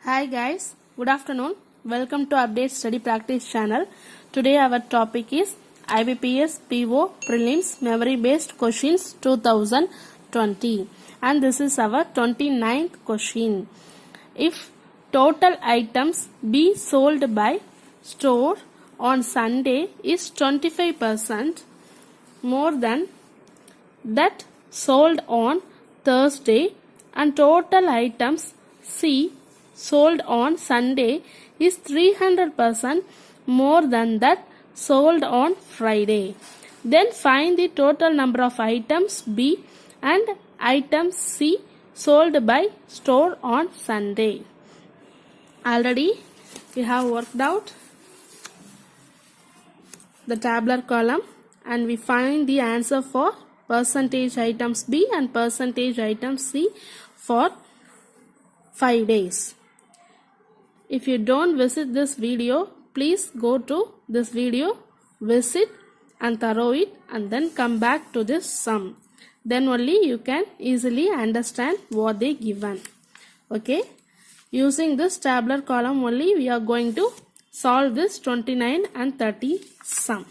Hi guys, good afternoon. Welcome to Update Study Practice channel. Today our topic is IBPS PO Prelims Memory Based Questions 2020 and this is our 29th question. If total items be sold by store on Sunday is 25% more than that sold on Thursday and total items C sold on Sunday is 300% more than that sold on Friday. Then find the total number of items B and items C sold by store on Sunday. Already we have worked out the tabular column and we find the answer for percentage items B and percentage items C for 5 days. If you don't visit this video, please go to this video, visit and thorough it and then come back to this sum. Then only you can easily understand what they given. Okay. Using this tabular column only we are going to solve this 29 and 30 sum.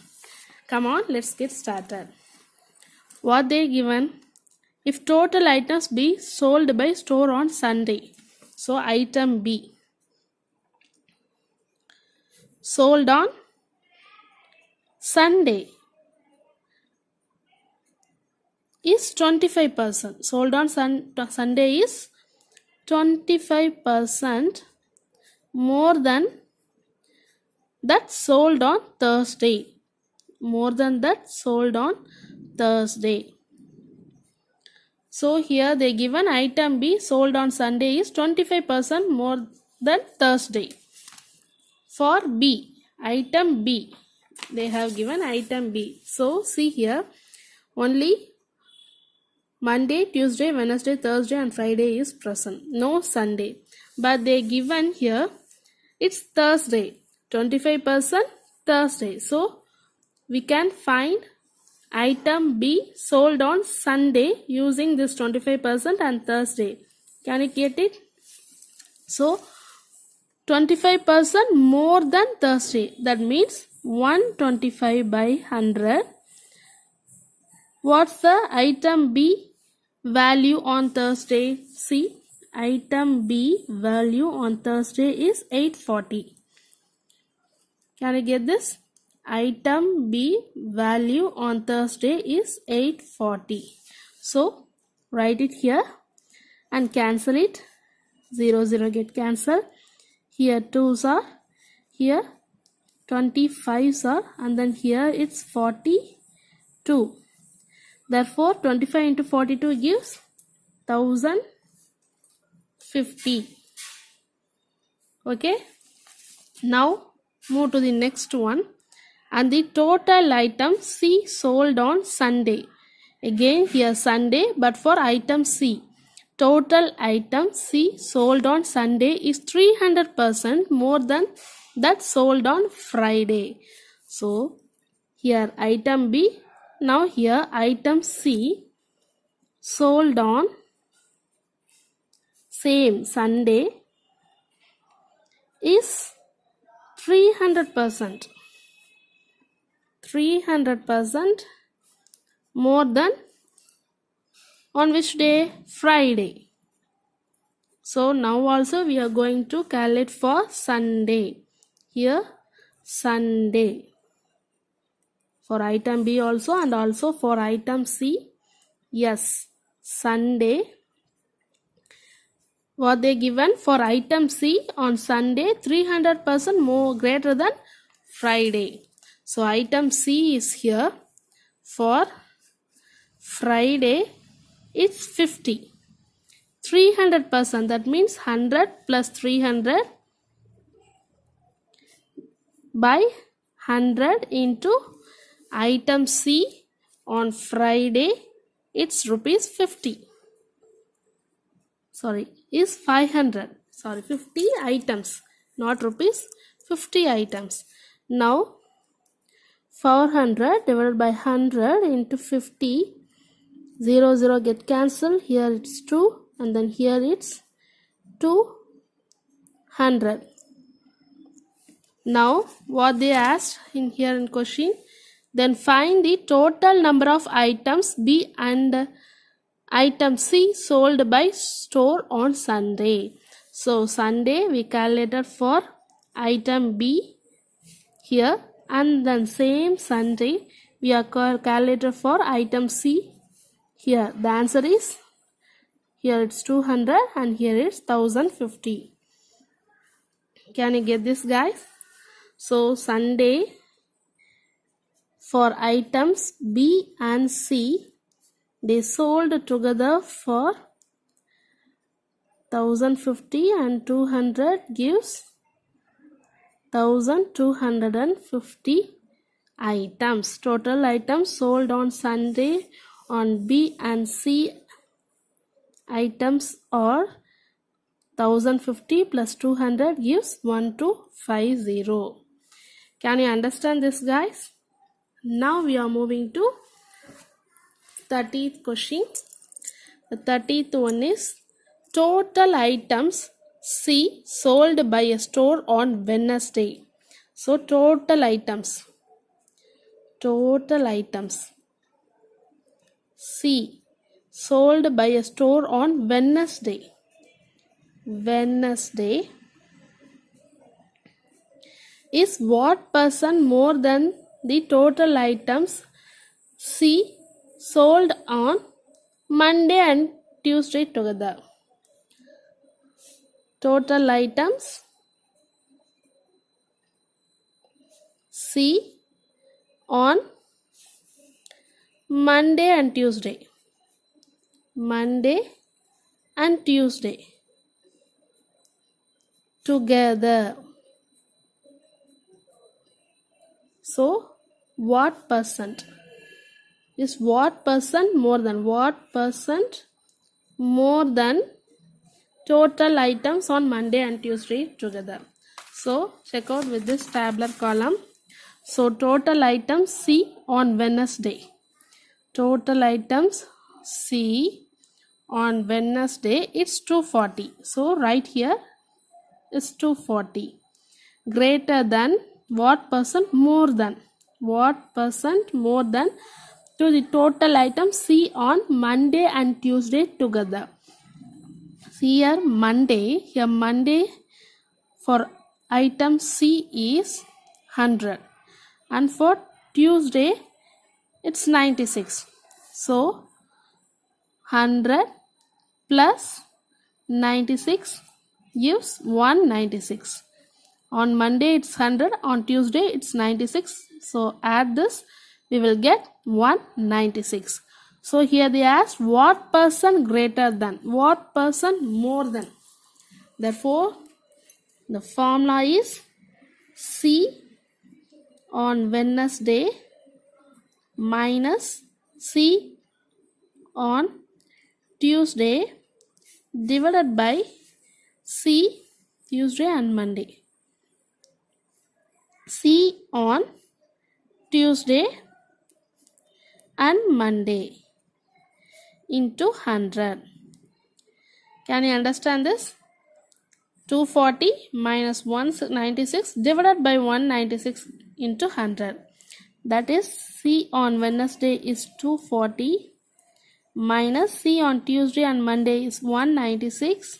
Come on, let's get started. What they given? If total items be sold by store on Sunday. So item B sold on Sunday is 25%. Sold on Sunday is 25% more than that sold on Thursday. More than that sold on Thursday. So here they given item B sold on Sunday is 25% more than Thursday. For B, item B, they have given item B. So see here, only Monday, Tuesday, Wednesday, Thursday and Friday is present. No Sunday. But they given here, it's Thursday. 25% Thursday. So we can find item B sold on Sunday using this 25% and Thursday. Can you get it? So 25% more than Thursday. That means 125 by 100. What's the item B value on Thursday? See, item B value on Thursday is 840. Can you get this? Item B value on Thursday is 840. So write it here and cancel it. 0 0 get cancelled. Here 2's are, here 25's are, and then here it's 42. Therefore 25 into 42 gives 1050. Okay. Now move to the next one. And the total item C sold on Sunday. Again here Sunday, but for item C. Total item C sold on Sunday is 300% more than that sold on Friday. So here item B. Now here item C sold on same Sunday is 300%. 300% more than on which day? Friday. So now also we are going to calculate for Sunday. Here Sunday. For item B also and also for item C. Yes, Sunday. What they given for item C on Sunday 300% more greater than Friday. So item C is here. For Friday it's 50. 300%, that means 100 plus 300 by 100 into item C on Friday, it's rupees 50. Sorry, is 500. Sorry, 50 items, not rupees, 50 items. Now 400 divided by 100 into 50, 0 0 get cancelled. Here it's 2 and then here it's 2 100. Now what they asked in here in question, then find the total number of items B and item C sold by store on Sunday. So Sunday we calculated for item B here, and then same Sunday we are calculated for item C here. The answer is, here it's 200 and here it's 1050. Can you get this, guys? So Sunday for items B and C, they sold together for 1050 and 200 gives 1250 items. Total items sold on Sunday on B and C items are 1050 plus 200 gives 1250. Can you understand this, guys? Now we are moving to 30th question. The 30th one is total items C sold by a store on Wednesday. So total items C sold by a store on Wednesday is what percent more than the total items C sold on Monday and Tuesday together. Total items C on Monday and Tuesday. Together. So what percent is what percent more than total items on Monday and Tuesday together. So check out with this tabular column. So total items C on Wednesday. Total items C on Wednesday, it's 240. So right here is 240. Greater than what percent more than to the total items C on Monday and Tuesday together. Here Monday for item C is 100 and for Tuesday it's 96. So 100 plus 96 gives 196. On Monday it's 100, on Tuesday it's 96. So add this, we will get 196. So here they asked what percent greater than, what percent more than. Therefore the formula is C on Wednesday minus C on Tuesday divided by C Tuesday and Monday. C on Tuesday and Monday into 100. Can you understand this? 240 minus 196 divided by 196 into 100. That is C on Wednesday is 240 minus C on Tuesday and Monday is 196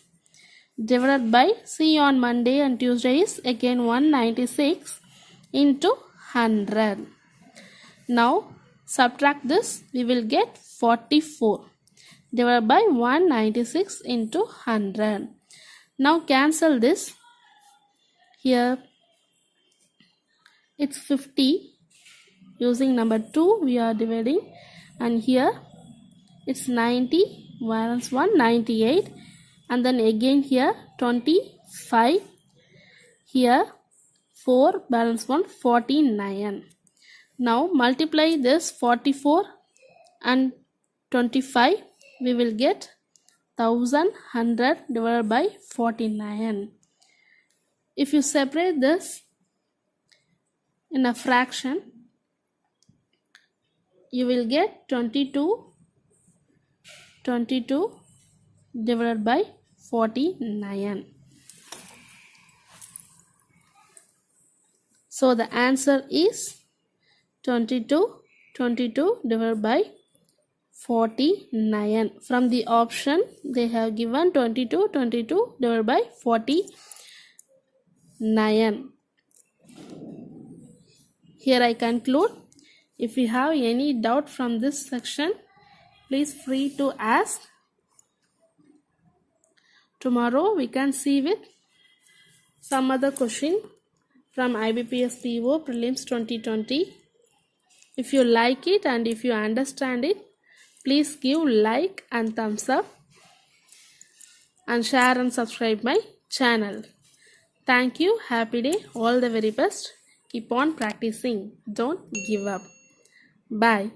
divided by C on Monday and Tuesday is again 196 into 100. Now subtract this, we will get 44 divided by 196 into 100. Now cancel this. Here it's 50. Using number 2 we are dividing, and here it's 90 balance 1 98, and then again here 25, here 4 balance 1 49. Now multiply this 44 and 25, we will get 1100 divided by 49. If you separate this in a fraction, you will get 22 divided by 49. So the answer is 22 divided by 49. From the option they have given 22 divided by 49. Here I conclude. If you have any doubt from this section, please free to ask. Tomorrow we can see with some other question from IBPS PO Prelims 2020. If you like it and if you understand it, please give like and thumbs up and share and subscribe my channel. Thank you. Happy day. All the very best. Keep on practicing. Don't give up. Bye.